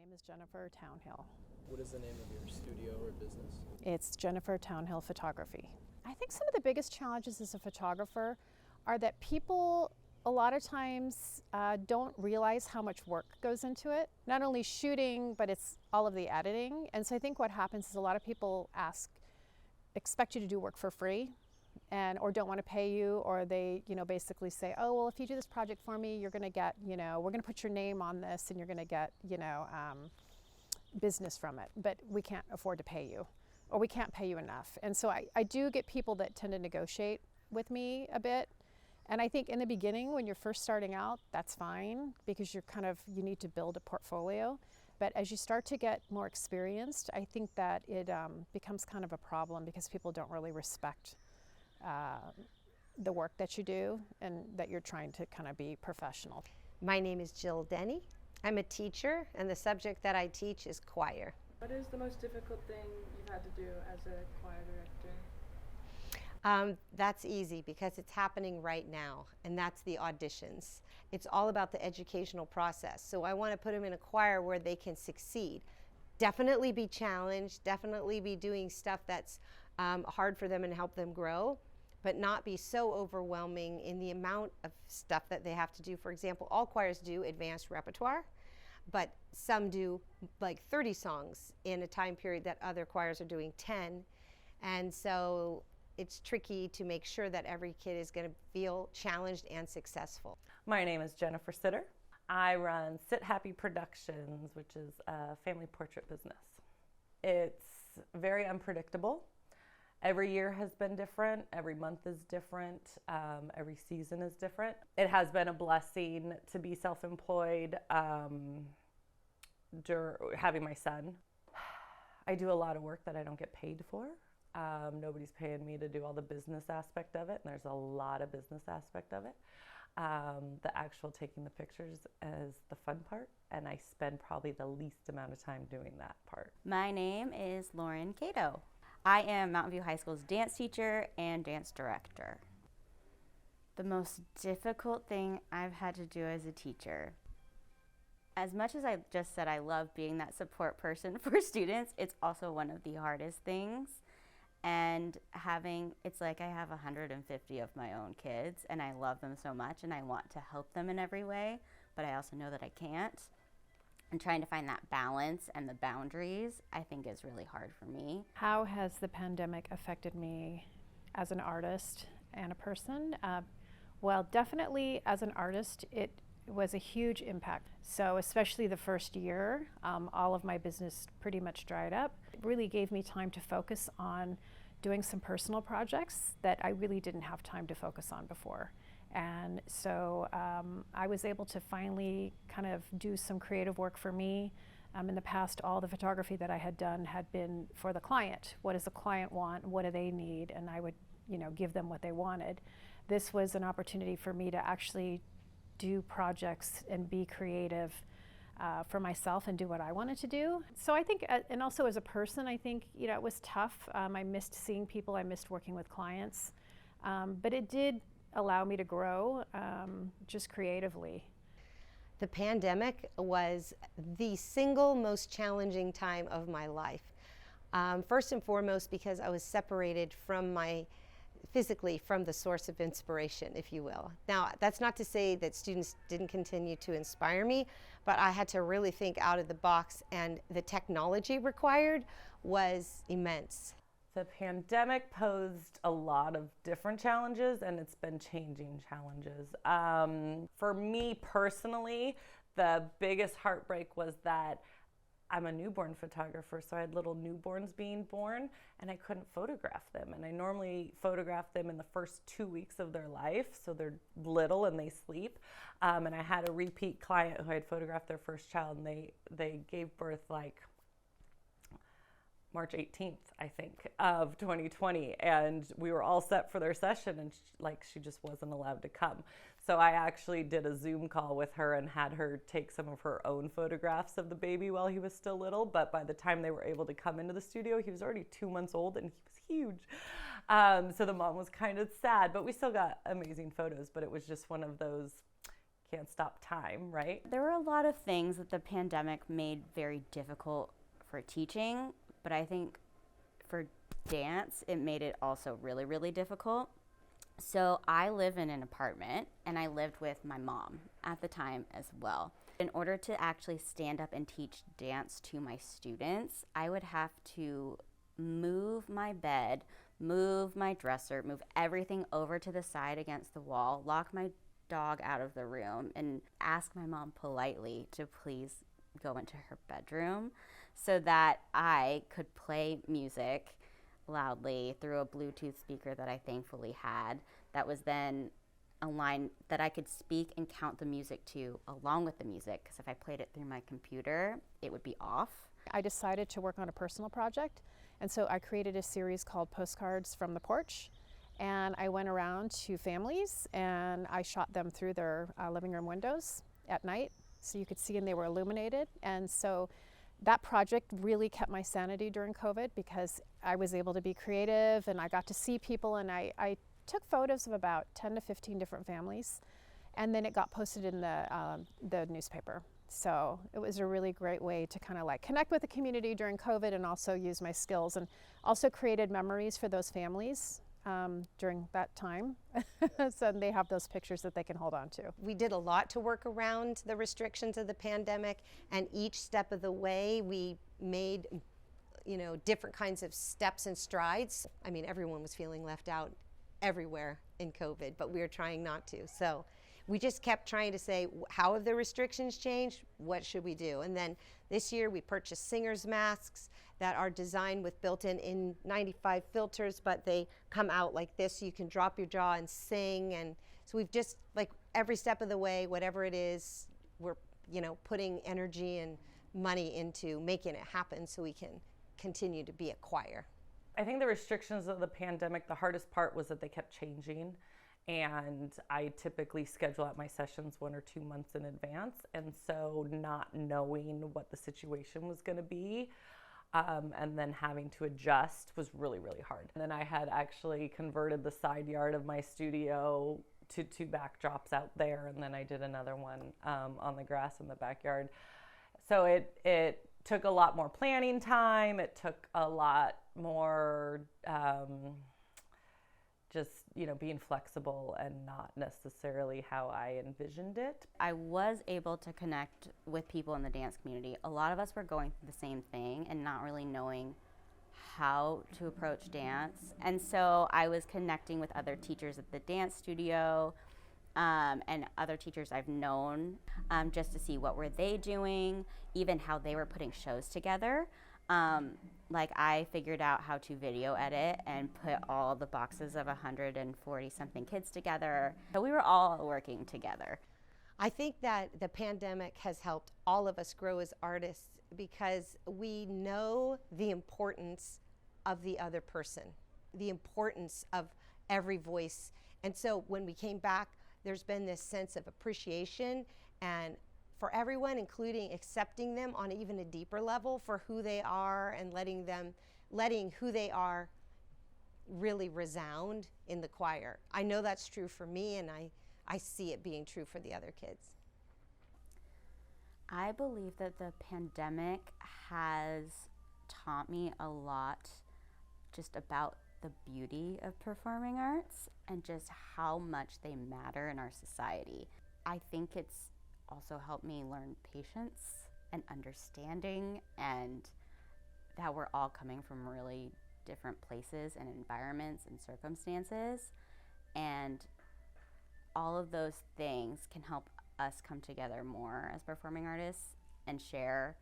name is Jennifer Townhill. What is the name of your studio or business? It's Jennifer Townhill Photography. I think some of the biggest challenges as a photographer are that people a lot of times don't realize how much work goes into it. Not only shooting, but it's all of the editing. And so I think what happens is a lot of people expect you to do work for free, or don't want to pay you, or they, basically say, oh, well, if you do this project for me, you're going to get, we're going to put your name on this and you're going to get, business from it, but we can't afford to pay you, or we can't pay you enough. And so I do get people that tend to negotiate with me a bit. And I think in the beginning, when you're first starting out, that's fine, because you need to build a portfolio. But as you start to get more experienced, I think that it becomes kind of a problem, because people don't really respect the work that you do and that you're trying to kind of be professional. My name is Jill Denny. I'm a teacher, and the subject that I teach is choir. What is the most difficult thing you've had to do as a choir director? That's easy, because it's happening right now, and that's the auditions. It's all about the educational process. So I want to put them in a choir where they can succeed. Definitely be challenged, definitely be doing stuff that's hard for them and help them grow, but not be so overwhelming in the amount of stuff that they have to do. For example, all choirs do advanced repertoire, but some do like 30 songs in a time period that other choirs are doing 10. And so it's tricky to make sure that every kid is going to feel challenged and successful. My name is Jennifer Sitter. I run Sit Happy Productions, which is a family portrait business. It's very unpredictable. Every year has been different, every month is different, every season is different. It has been a blessing to be self-employed, having my son. I do a lot of work that I don't get paid for. Nobody's paying me to do all the business aspect of it, and there's a lot of business aspect of it. The actual taking the pictures is the fun part, and I spend probably the least amount of time doing that part. My name is Lauren Cato. I am Mountain View High School's dance teacher and dance director. The most difficult thing I've had to do as a teacher, as much as I just said I love being that support person for students, it's also one of the hardest things. And it's like I have 150 of my own kids, and I love them so much, and I want to help them in every way, but I also know that I can't. And trying to find that balance and the boundaries, I think, is really hard for me. How has the pandemic affected me as an artist and a person? Well, definitely as an artist, it was a huge impact. So especially the first year, all of my business pretty much dried up. It really gave me time to focus on doing some personal projects that I really didn't have time to focus on before. And so I was able to finally kind of do some creative work for me. In the past, all the photography that I had done had been for the client. What does the client want? What do they need? And I would, give them what they wanted. This was an opportunity for me to actually do projects and be creative for myself and do what I wanted to do. So I think, and also as a person, I think, it was tough. I missed seeing people. I missed working with clients. But it did allow me to grow just creatively. The pandemic was the single most challenging time of my life. First and foremost, because I was separated physically from the source of inspiration, if you will. Now, that's not to say that students didn't continue to inspire me, but I had to really think out of the box, and the technology required was immense. The pandemic posed a lot of different challenges, and it's been changing challenges. For me personally, the biggest heartbreak was that I'm a newborn photographer, so I had little newborns being born, and I couldn't photograph them. And I normally photograph them in the first 2 weeks of their life, so they're little and they sleep. And I had a repeat client who had photographed their first child, and they gave birth like March 18th, I think, of 2020, and we were all set for their session, and she just wasn't allowed to come. So I actually did a Zoom call with her and had her take some of her own photographs of the baby while he was still little, but by the time they were able to come into the studio, he was already 2 months old and he was huge. So the mom was kind of sad, but we still got amazing photos, but it was just one of those, can't stop time, right? There were a lot of things that the pandemic made very difficult for teaching, but I think for dance, it made it also really, really difficult. So I live in an apartment, and I lived with my mom at the time as well. In order to actually stand up and teach dance to my students, I would have to move my bed, move my dresser, move everything over to the side against the wall, lock my dog out of the room, and ask my mom politely to please go into her bedroom so that I could play music loudly through a Bluetooth speaker that I thankfully had that was then a line that I could speak and count the music to along with the music, because if I played it through my computer, it would be off. I decided to work on a personal project, and so I created a series called Postcards from the Porch, and I went around to families and I shot them through their living room windows at night so you could see, and they were illuminated. And so that project really kept my sanity during COVID because I was able to be creative and I got to see people, and I took photos of about 10 to 15 different families, and then it got posted in the newspaper. So it was a really great way to kind of like connect with the community during COVID and also use my skills, and also created memories for those families during that time. So they have those pictures that they can hold on to. We did a lot to work around the restrictions of the pandemic, and each step of the way we made, different kinds of steps and strides. I mean, everyone was feeling left out everywhere in COVID, but we were trying not to. So we just kept trying to say, how have the restrictions changed? What should we do? And then this year we purchased singers masks that are designed with built-in N95 filters, but they come out like this so you can drop your jaw and sing. And so we've just, like, every step of the way, whatever it is, we're putting energy and money into making it happen so we can continue to be a choir. I think the restrictions of the pandemic, the hardest part was that they kept changing, and I typically schedule out my sessions 1 or 2 months in advance, and so not knowing what the situation was going to be and then having to adjust was really, really hard. And then I had actually converted the side yard of my studio to 2 backdrops out there, and then I did another one on the grass in the backyard. So it took a lot more planning time. It took a lot more just, being flexible and not necessarily how I envisioned it. I was able to connect with people in the dance community. A lot of us were going through the same thing and not really knowing how to approach dance. And so I was connecting with other teachers at the dance studio and other teachers I've known just to see what were they doing, even how they were putting shows together. Like I figured out how to video edit and put all the boxes of 140 something kids together. So we were all working together. I think that the pandemic has helped all of us grow as artists because we know the importance of the other person, the importance of every voice. And so when we came back, there's been this sense of appreciation and for everyone, including accepting them on even a deeper level for who they are and letting who they are really resound in the choir. I know that's true for me, and I see it being true for the other kids. I believe that the pandemic has taught me a lot just about the beauty of performing arts and just how much they matter in our society. I think it's also helped me learn patience and understanding, and that we're all coming from really different places and environments and circumstances, and all of those things can help us come together more as performing artists and share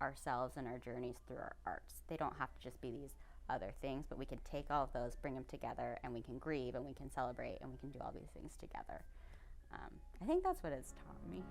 ourselves and our journeys through our arts. They don't have to just be these other things, but we can take all of those, bring them together, and we can grieve and we can celebrate and we can do all these things together. I think that's what it's taught me.